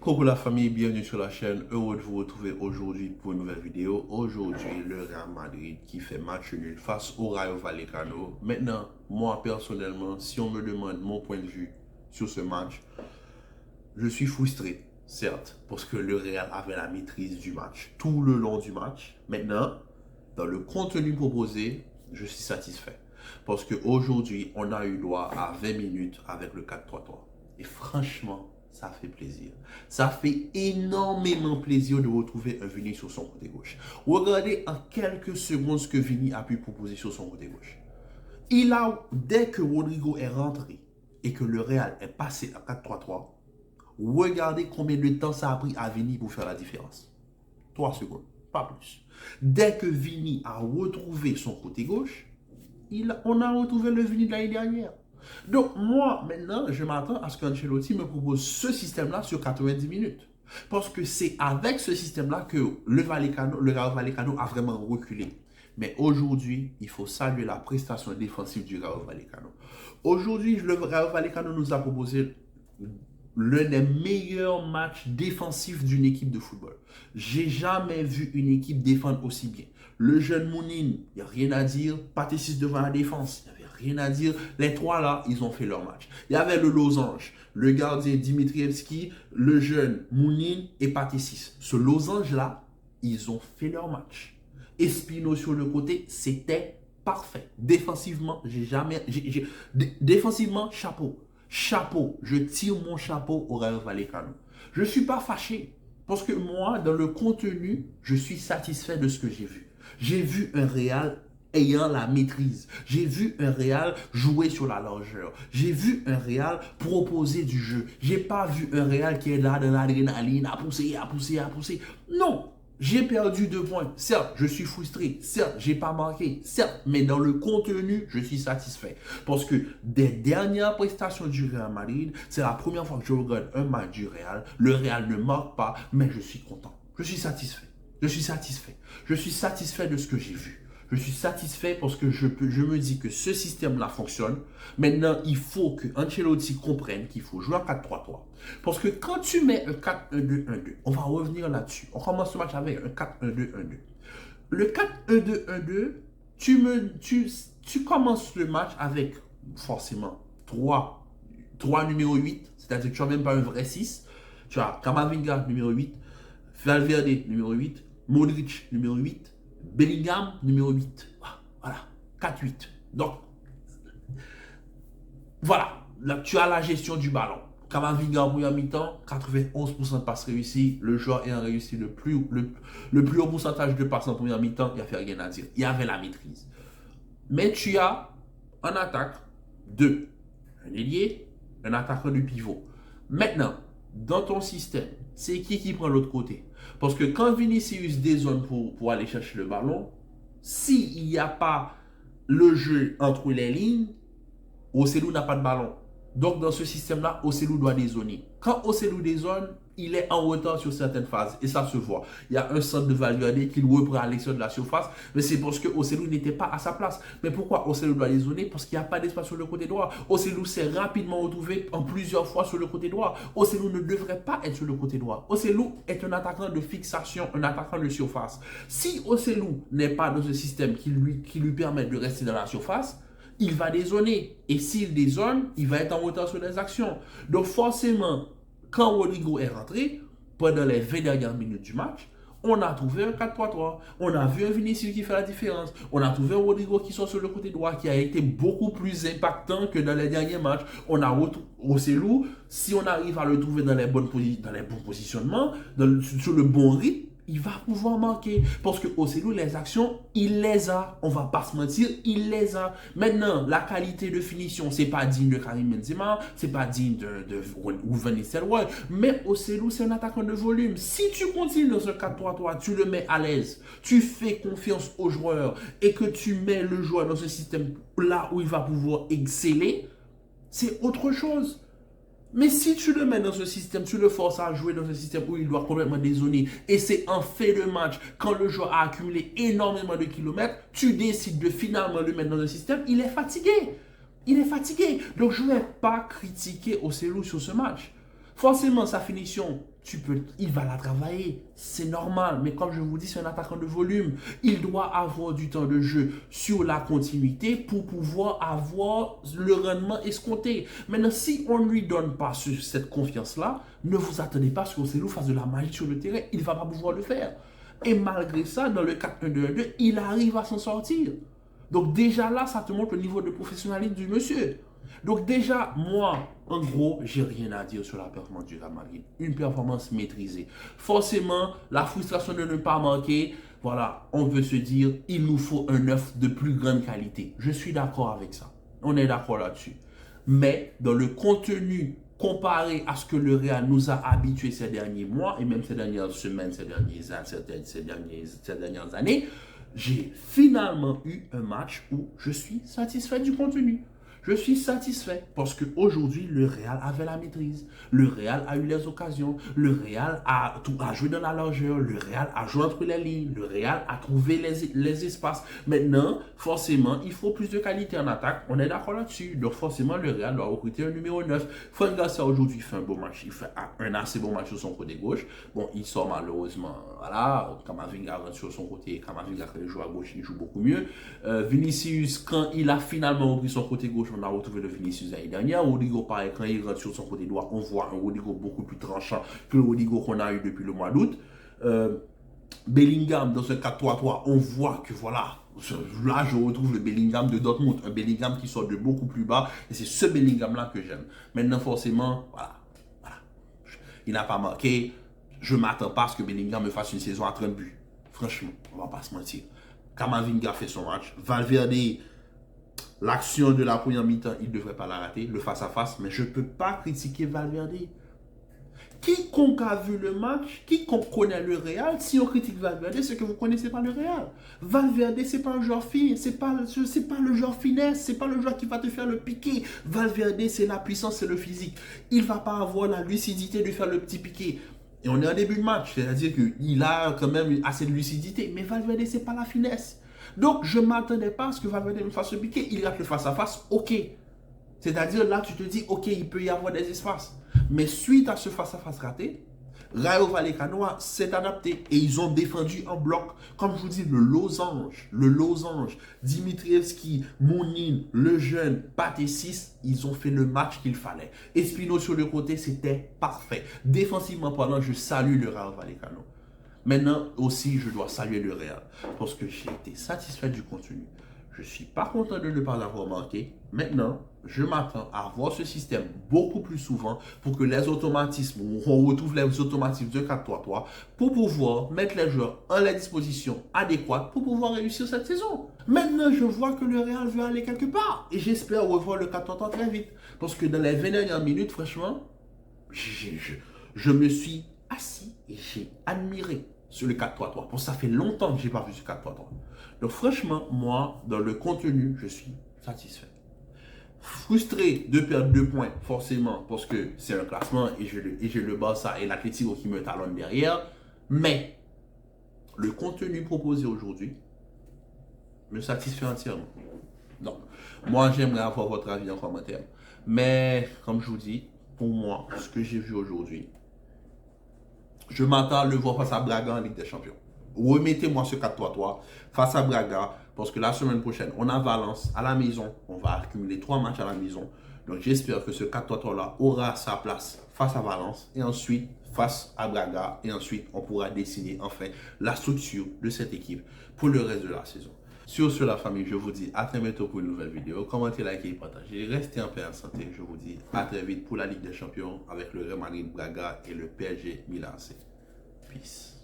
Coucou la famille, bienvenue sur la chaîne. Heureux de vous retrouver aujourd'hui pour une nouvelle vidéo. Aujourd'hui, le Real Madrid qui fait match nul face au Rayo Vallecano. Maintenant, moi personnellement, si on me demande mon point de vue sur ce match, je suis frustré, certes, parce que le Real avait la maîtrise du match tout le long du match. Maintenant, dans le contenu proposé, je suis satisfait. Parce qu'aujourd'hui, on a eu droit à 20 minutes avec le 4-3-3. Et franchement, ça fait plaisir. Ça fait énormément plaisir de retrouver un Vini sur son côté gauche. Regardez en quelques secondes ce que Vini a pu proposer sur son côté gauche. Dès que Rodrigo est rentré et que le Real est passé à 4-3-3, regardez combien de temps ça a pris à Vini pour faire la différence. 3 secondes, pas plus. Dès que Vini a retrouvé son côté gauche, on a retrouvé le Vini de l'année dernière. Donc moi, maintenant, je m'attends à ce qu'Ancelotti me propose ce système-là sur 90 minutes. Parce que c'est avec ce système-là que le Rayo Vallecano a vraiment reculé. Mais aujourd'hui, il faut saluer la prestation défensive du Rayo Vallecano. Aujourd'hui, le Rayo Vallecano nous a proposé l'un des meilleurs matchs défensifs d'une équipe de football. J'ai jamais vu une équipe défendre aussi bien. Le jeune Mounine, il n'y a rien à dire. Patésis devant la défense, il n'y avait rien à dire. Les trois là, ils ont fait leur match. Il y avait le losange, le gardien Dimitrievski, le jeune Mounine et Patésis. Ce losange là, ils ont fait leur match. Espino sur le côté, c'était parfait. Défensivement, défensivement, chapeau. Chapeau, je tire mon chapeau au Rayo Vallecano. Je ne suis pas fâché parce que moi, dans le contenu, je suis satisfait de ce que j'ai vu. J'ai vu un Real ayant la maîtrise. J'ai vu un Real jouer sur la largeur. J'ai vu un Real proposer du jeu. J'ai pas vu un Real qui est là dans l'adrénaline, à pousser, à pousser, à pousser. Non, j'ai perdu 2 points. Certes, je suis frustré. Certes, j'ai pas marqué. Certes, mais dans le contenu, je suis satisfait. Parce que des dernières prestations du Real Madrid, c'est la première fois que je regarde un match du Real. Le Real ne marque pas, mais je suis content. Je suis satisfait. Je suis satisfait. Je suis satisfait de ce que j'ai vu. Je suis satisfait parce que je me dis que ce système-là fonctionne. Maintenant, il faut que Ancelotti comprenne qu'il faut jouer en 4-3-3. Parce que quand tu mets un 4-1-2-1-2, on va revenir là-dessus. On commence ce match avec un 4-1-2-1-2. Le 4-1-2-1-2, tu commences le match avec forcément 3 numéro 8, c'est-à-dire que tu n'as même pas un vrai 6. Tu as Camavinga numéro 8, Valverde numéro 8, Modric numéro 8, Bellingham numéro 8. Voilà, 4-8. Donc, voilà, là, tu as la gestion du ballon. Camavinga en première mi-temps, 91% de passes réussies. Le joueur ayant réussi le plus haut pourcentage de passes en première mi-temps, il n'y a fait rien à dire. Il y avait la maîtrise. Mais tu as en attaque un ailier, un attaquant du pivot. Maintenant, dans ton système, c'est qui prend l'autre côté? Parce que quand Vinicius dézone pour aller chercher le ballon, s'il n'y a pas le jeu entre les lignes, Ocelou n'a pas de ballon. Donc dans ce système-là, Ocelou doit dézoner. Quand Ocelou dézone, il est en retard sur certaines phases et ça se voit. Il y a un centre de Valverde qu'il reprend à l'extérieur de la surface, mais c'est parce que Ocelou n'était pas à sa place. Mais pourquoi Ocelou doit dézoner? Parce qu'il n'y a pas d'espace sur le côté droit. Ocelou s'est rapidement retrouvé en plusieurs fois sur le côté droit. Ocelou ne devrait pas être sur le côté droit. Ocelou est un attaquant de fixation, un attaquant de surface. Si Ocelou n'est pas dans ce système qui lui permet de rester dans la surface, il va dézoner. Et s'il dézone, il va être en retard sur les actions. Donc forcément, quand Rodrigo est rentré, pendant les 20 dernières minutes du match, on a trouvé un 4-3-3. On a vu un Vinicius qui fait la différence. On a trouvé un Rodrigo qui sort sur le côté droit, qui a été beaucoup plus impactant que dans les derniers matchs. On a Rossellou, si on arrive à le trouver dans les bons positionnements, sur le bon rythme, il va pouvoir marquer. Parce que Ocelou, les actions, il les a. On va pas se mentir, il les a. Maintenant, la qualité de finition, c'est pas digne de Karim Benzema, c'est pas digne de Van Nistelrooy, mais Ocelou, c'est un attaquant de volume. Si tu continues dans ce 4-3-3, tu le mets à l'aise, tu fais confiance au joueur et que tu mets le joueur dans ce système là où il va pouvoir exceller, c'est autre chose. Mais si tu le mets dans ce système, tu le forces à jouer dans un système où il doit complètement dézoner, et c'est en fait de match, quand le joueur a accumulé énormément de kilomètres, tu décides de finalement le mettre dans un système, il est fatigué. Il est fatigué. Donc je ne vais pas critiquer Ocelou sur ce match. Forcément, sa finition, il va la travailler. C'est normal. Mais comme je vous dis, c'est un attaquant de volume. Il doit avoir du temps de jeu sur la continuité pour pouvoir avoir le rendement escompté. Maintenant, si on ne lui donne pas cette confiance-là, ne vous attendez pas à ce que Joselu fasse de la magie sur le terrain. Il ne va pas pouvoir le faire. Et malgré ça, dans le 4-1-2-1-2, il arrive à s'en sortir. Donc déjà là, ça te montre le niveau de professionnalisme du monsieur. Donc déjà, moi, en gros, j'ai rien à dire sur la performance du Real Madrid. Une performance maîtrisée. Forcément, la frustration de ne pas marquer, voilà, on veut se dire, il nous faut un œuf de plus grande qualité. Je suis d'accord avec ça. On est d'accord là-dessus. Mais dans le contenu comparé à ce que le Real nous a habitués ces derniers mois, et même ces dernières semaines, ces dernières années, j'ai finalement eu un match où je suis satisfait du contenu. Je suis satisfait parce qu'aujourd'hui, le Real avait la maîtrise. Le Real a eu les occasions. Le Real a joué dans la largeur. Le Real a joué entre les lignes. Le Real a trouvé les espaces. Maintenant, forcément, il faut plus de qualité en attaque. On est d'accord là-dessus. Donc, forcément, le Real doit recruter un numéro 9. Fran Garcia, aujourd'hui, fait un beau match. Il fait un assez bon match sur son côté gauche. Bon, il sort malheureusement. Voilà, Camavinga rentre sur son côté. Camavinga, quand il joue à gauche, il joue beaucoup mieux. Vinicius, quand il a finalement repris son côté gauche, on a retrouvé le Vinicius l'année dernière. Rodrigo, pareil, quand il rentre sur son côté droit, on voit un Rodrigo beaucoup plus tranchant que le Rodrigo qu'on a eu depuis le mois d'août. Bellingham, dans ce 4-3-3, on voit que voilà, là je retrouve le Bellingham de Dortmund, un Bellingham qui sort de beaucoup plus bas, et c'est ce Bellingham-là que j'aime. Maintenant, forcément, voilà, il n'a pas marqué. Je ne m'attends pas à ce que Bellingham me fasse une saison à 30 buts. Franchement, on ne va pas se mentir. Camavinga fait son match. Valverde, l'action de la première mi-temps, il ne devrait pas la rater, le face-à-face, mais je ne peux pas critiquer Valverde. Quiconque a vu le match, quiconque connaît le Real, si on critique Valverde, c'est que vous ne connaissez pas le Real. Valverde, ce n'est pas un joueur fin, ce n'est pas le joueur finesse, ce n'est pas le joueur qui va te faire le piqué. Valverde, c'est la puissance, c'est le physique. Il ne va pas avoir la lucidité de faire le petit piqué. Et on est en début de match, c'est-à-dire qu'il a quand même assez de lucidité, mais Valverde, ce n'est pas la finesse. Donc, je ne m'attendais pas à ce que Valverde me fasse le piqué. Il rate le face-à-face, ok. C'est-à-dire, là, tu te dis, ok, il peut y avoir des espaces. Mais suite à ce face-à-face raté, Rayo Vallecano s'est adapté et ils ont défendu en bloc. Comme je vous dis, le losange, Dimitrievski, Mounine, le jeune, Pathé 6, ils ont fait le match qu'il fallait. Espino sur le côté, c'était parfait. Défensivement parlant, je salue le Rayo Vallecano. Maintenant aussi, je dois saluer le Real parce que j'ai été satisfait du contenu. Je ne suis pas content de ne pas avoir manqué. Maintenant, je m'attends à voir ce système beaucoup plus souvent pour que les automatismes, on retrouve les automatismes de 4-3-3 pour pouvoir mettre les joueurs en la disposition adéquate pour pouvoir réussir cette saison. Maintenant, je vois que le Real veut aller quelque part et j'espère revoir le 4-3-3 très vite parce que dans les 20 dernières minutes, franchement, je me suis assis et j'ai admiré sur le 4-3-3. Pour ça fait longtemps que je n'ai pas vu ce 4-3-3. Donc franchement, moi, dans le contenu, je suis satisfait. Frustré de perdre 2 points, forcément, parce que c'est un classement et j'ai le Barça et l'Atlético qui me talonnent derrière. Mais le contenu proposé aujourd'hui me satisfait entièrement. Donc, moi, j'aimerais avoir votre avis en commentaire. Mais, comme je vous dis, pour moi, ce que j'ai vu aujourd'hui, je m'attends à le voir face à Braga en Ligue des Champions. Remettez-moi ce 4-3-3 face à Braga, parce que la semaine prochaine, on a Valence à la maison. On va accumuler 3 matchs à la maison. Donc j'espère que ce 4-3-3 là aura sa place face à Valence et ensuite face à Braga. Et ensuite, on pourra dessiner enfin la structure de cette équipe pour le reste de la saison. Sur ce, la famille, je vous dis à très bientôt pour une nouvelle vidéo. Commentez, likez, partagez. Restez en paix et en santé. Je vous dis à très vite pour la Ligue des Champions avec le Real Madrid, Braga et le PSG Milan AC. Peace.